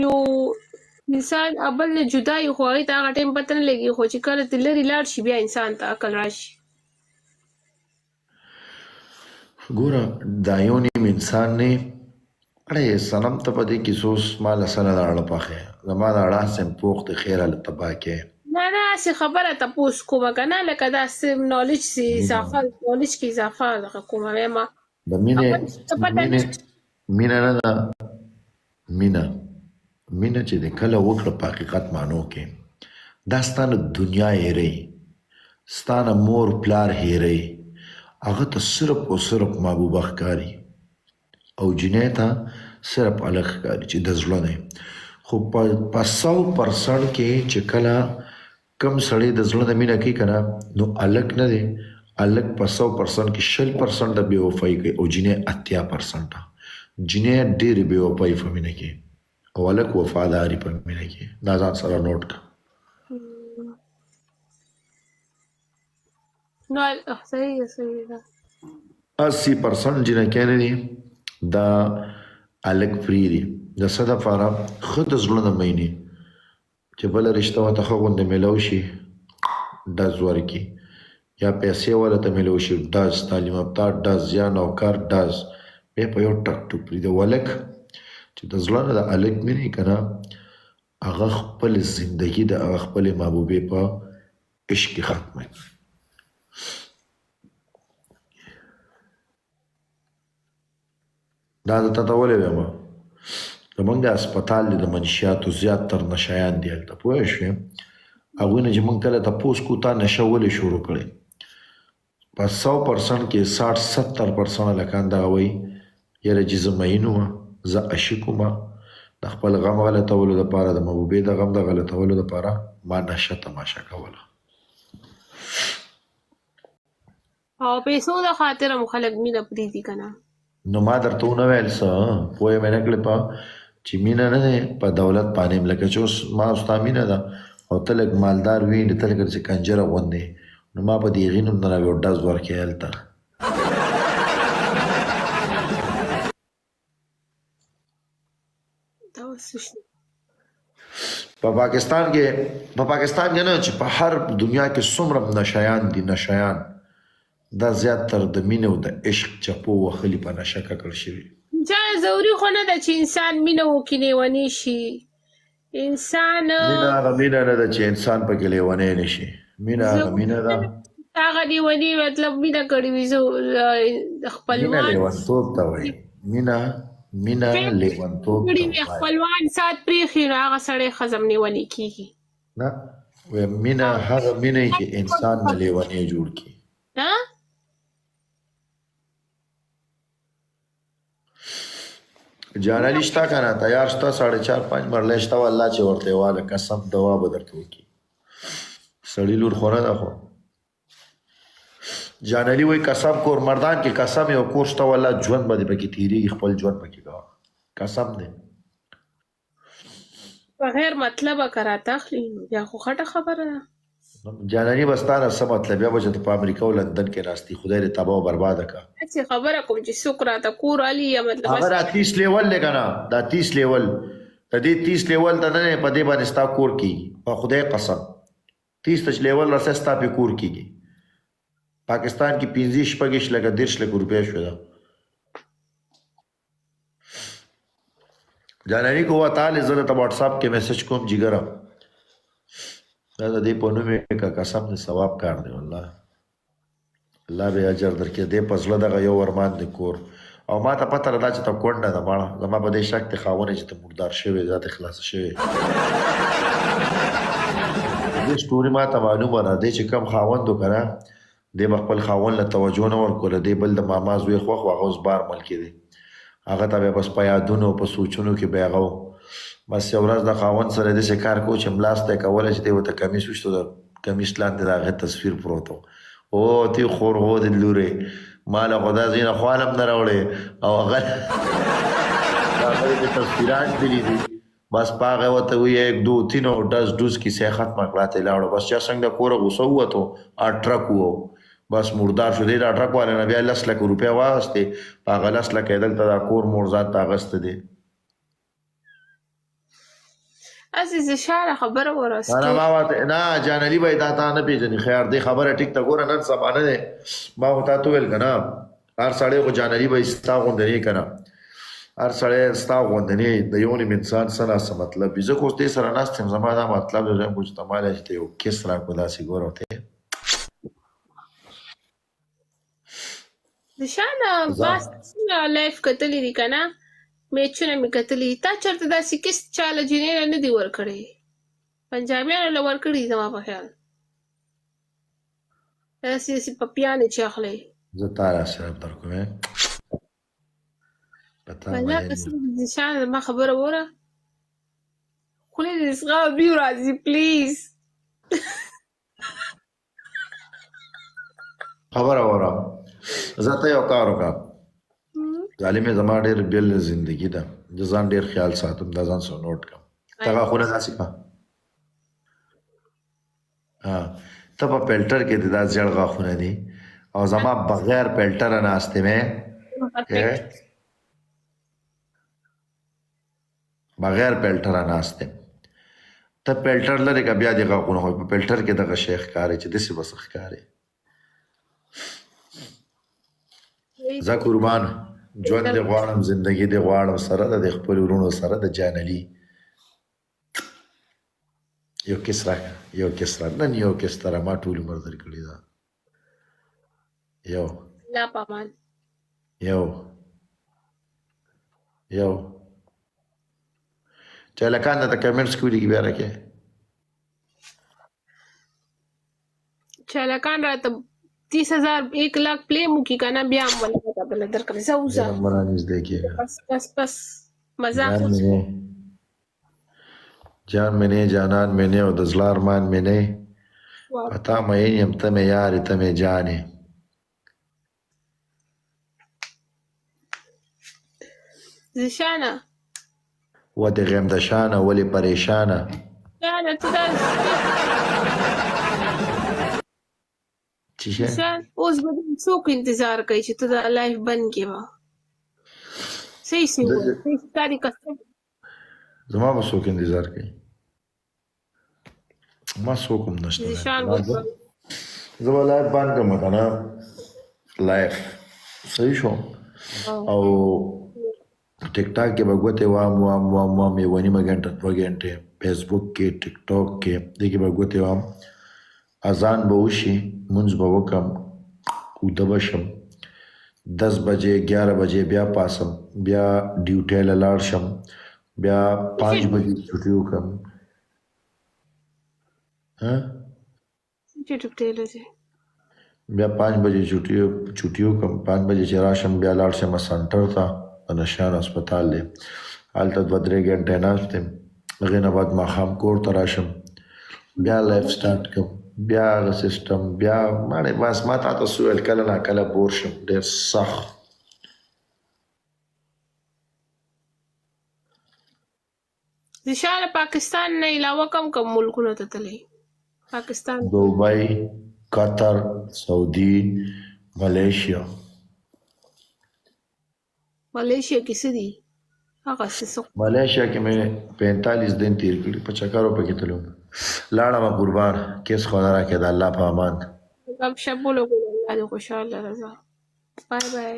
یو انسان بل نه جدا وي خو هغې ته هغه ټایم پته نه لګي خو چې کله ترې لرې لاړ شي بیا انسان ته عقل راشي. ګوره دا یو نیم انسان نه اړه سنم ته په دې کې سوس مال سره د اړه پخې زما د اړه سم پوخ د خیر ال تبا کې نه هسې خبره تپوس کومه که نه لکه دا نالج سي اضافه نالج کې اضافه دغه کومه وایم د مینې مینه نه ده مینه چې د کله وکړه په حقیقت معنو کې دا ستانه دنیا هېرئ ستانه مور پلار هېرئ هغه ته صرف او صرف محبوبه ښکاري او جنۍ ته صرف الګ ښکاري چې د زړه دی خو په 100% کې چې کله کم سړی د زړه د مینه کوي که نه نو الګ نه دی الګ په 100% کې 100% د بې وفایي کوي او جنۍ 80% جنۍ ډېرې بې وفایي په مینه کې او الګ وفاداري په مینه کې دا ځان سره نوټ کړه. نو صحیح ده 80% جنکیانې دي دا الګ فری دي د څه دپاره ښه د زړه نه مینې چې بله رشته ورته ښه غوندې میلاو شي ډز ورکړي یا پیسې والا ته میلاو شي ډز تعلیم یافته ډز یا نوکر ډز بیا په یو ټک ټوک پرېږده ولک چې د زړه نه د الګ مینې که نه هغه خپل زندګي د هغه خپلې محبوبې په عشق کې ختموي. دا د تا ته ولې وایم زمونږ هسپتال دی د منشیاتو زیات تر نشیان دي هلته پوه شوې هغوی نه چې موږ کله تپوس کوو تا نشه ولې شروع کړې په 100% کې 60-70% هلکان دغه وایي یاره چې زه مین ومه زه عاشق ومه د خپل غم غلطولو دپاره د محبوبې د غم د غلطولو دپاره ما نشه تماشه کوله او پیسو د خاطره مو خلک مینه پرېږدي که نه نو ما درته ونه ویل څه پوه یې مې نه کړې په چې مینه نه دی په دولت باندې لکه چې اوس ما او ستا مینه ده او ته لږ مالدار وي ته لکه چې کنجره غوندې نو ما په دې هغې نوم نه راوي ډز ورکړې هلته په پاکستان کې نه چې په هر دنیا کې څومره نشیان دي نشیان دا زیات تر د مینه او د عشق چپو وهلي په نشه ککړ شوي چا ضروري خو نه ده چې انسان مینه وکړي لیونی شي انسان مینه هغه مینه نه ده چې انسان پکې لیونی نه شي مینه هغه مینه ده هغه لیوني مطلب مینه کړې وي زه خپلوان مینه لیونتوب ته وایي مینه لیونتوب ته وایي خپلوان سات پرېښي نو هغه سړی ښځه نیونی کېږي نه مینه هغه مینه چې انسان نه لیونی جوړ کړي جانالی شتا کنه تیار شتا 4.5 مرلی شتا والله چې ورته واله قسم دوا به درته وکړي سړي لور خو نه ده خو جانالی وایي قسم کور مردان کې قسم یو کور شته والله ژوند به دې پکې تېرېږي خپل ژوند پکې کوه قسم دی بغیر مطلبه که راته اخلي نو بیا خو خټه خبره ده جاناني بستانه څه مطلب یا به چې ته په امریکا او لندن کې ناستې خدای دې تباه او برباده کړه هسې خبره کوم چې څوک راته کور علي یا مطلب هغه دا 30 لیول دی که نه دا 30 لیول د دې 30 لیول ته نه په دې باندې ستا کور کېږي په خدای قسم 30 لیول رسه ستا پې کور کېږي پاکستان کې 15-16 لکه 30 لکه روپۍ شوې ده جاناني کو وتعالى زه درته واټساپ کې میسج کوم جګره دا د دې په نوم یې که قسم د ثواب کار دی والله الله به اجر درکړي دې په زړه دغه یو ارمان دی کور او ما ته پته ده چې ته کونډه ده ماړه زما په دې شک دی خاوند چې ته مردار شوې دا ته خلاصه شوې دې سټوري ما ته معلومه ده دې چې کم خاوند وکړه دې به خپل خاوند له توجه نه ورکوله دې بل د ماما زوی خوښ و هغه اوس بار ملکې دی هغه ته بیا بس په یادونو په سوچونو کې به هغه بس یو ورځ د خاوند سره داسې کار کوو چې ملاس ته یې کولی چې دی ورته کمیس وشتو د کمیس لاندې د هغې تصویر پروت و او تی خور هو د لورې ما له خو دا ځینه خوان هم نه راوړې او هغه د تصویران دلي دي بس په هغې ورته وایي 1-2-3 ډز ډوز کیسې ختمه کړه ته یې لاړو بس چا څنګه د کوره غوسه ووتو ټرک وو بس مردار شو دی دا ټرک والا نه بیا 10 لک روپۍ واغستې په هغه 10 لکه یې دلته دا کور مور ذات ته اغسته دی اسی زشاره خبره نه ورسته ما ورته نه جان علي بھائی دا تا نه پیژني خیر دی خبره ټیک ته ګوره نن زمانه ده ما وتا تو ویل کنه هر سړی خو جان علي بھائی ستا غوندې نه کنه هر سړی ستا غوندې نه د یو نیم انسان سره څه مطلب وي زه خو دې سره ناستم زما دا مطلب دی چې کوم تماله چې یو کیس را کو داسې ګوره ته زشانه باس لایف کتلی دی کنه میچونه می کتلی تا چرته داسې کیس چاله جنې نه دی ورکړی پنجابیانو له ورکړي زما په خیال داسې پپیانې چې اخلي زه تارا سره درکوم پتا والله قسم زشانه ما خبره وره خولې دې صغا بیو راځي پلیز خبره وره زه ته یو کار وکړم ظالمې زما ډېر بیل زندگی ده د ځان ډېر خیال ساتم دا ځان سره نوٹ کړم ته غاښونه داسې کړه ته په فلټر کې د دا زیړ غاښونه دي او زما بغیر فلټره ناستې مې بغیر فلټره ناستې ته فلټر لرې که بیا دې غاښونه خو په فلټر کې دغه شی ښکاري چې داسې بس ښکاري زه قربان ژوند دې غواړم زندگی دې غواړم سره د خپل ورونو سره د جان علي یو کیس نن یو کیس تره ما ټول عمر درکړی دا یو لا پامان یو چالکان ته کمنټس کوي کی بیا راکې چالکان راته 30,000 1 लाख प्ले मुकी kana bia am wala ta bel dar kare sauza number नزدې کېږي बस मजाक جان مې نه جانان مې نه او د زړه ارمان مې نه پتا مې یم ته مې یارې ته مې جانې زشانه و د غم د شانه ولې پریشانه شانه ته دا زشان اوس به څوک انتظار کوي چې ته دا لایف بند کې وا صحیح کاری کسته زما به څوک انتظار کوي ما څوک هم نشته زه به لایف بند کړم که نه لایف صحیح شو او ټیک ټاک کې به ګوتې وام یوه نیمه ګنټه 2 ګنټې فیسبوک کې ټیک ټاک کې دې کې به ګوتې وام اذان به وشي مونځ به وکړم اوده به شم 10 بجې 11 بجې بیا پاسم بیا ډیوټۍ له لاړ شم بیا 5 بجې چھٹی وکړم بیا 5 بجې چھٹی وکړم 5 بجې چې راشم بیا لاړ شم سنټر ته د نشان هسپتال دی هلته 2-3 ګنټې ناست یم هغې نه بعد ماښام کور ته راشم بیا لایف سټارټ کړم بیا هغه سیسټم بیا ماړې بس ما تا ته څه ویل کله ناکله بور شم ډېر سخت زشانه پاکستان نه علاوه کوم ملکونو ته تللی پاکستان دوبۍ قطر سعودي ملیشیا کې څه دي هغه څه ملیشیا کې مې 45 دن تیر کړي په چکرو پکې تلم لاړم قربان کیس خو نه راکې د الله په امان اب شبولو الله دې خوشاله رضا بای بای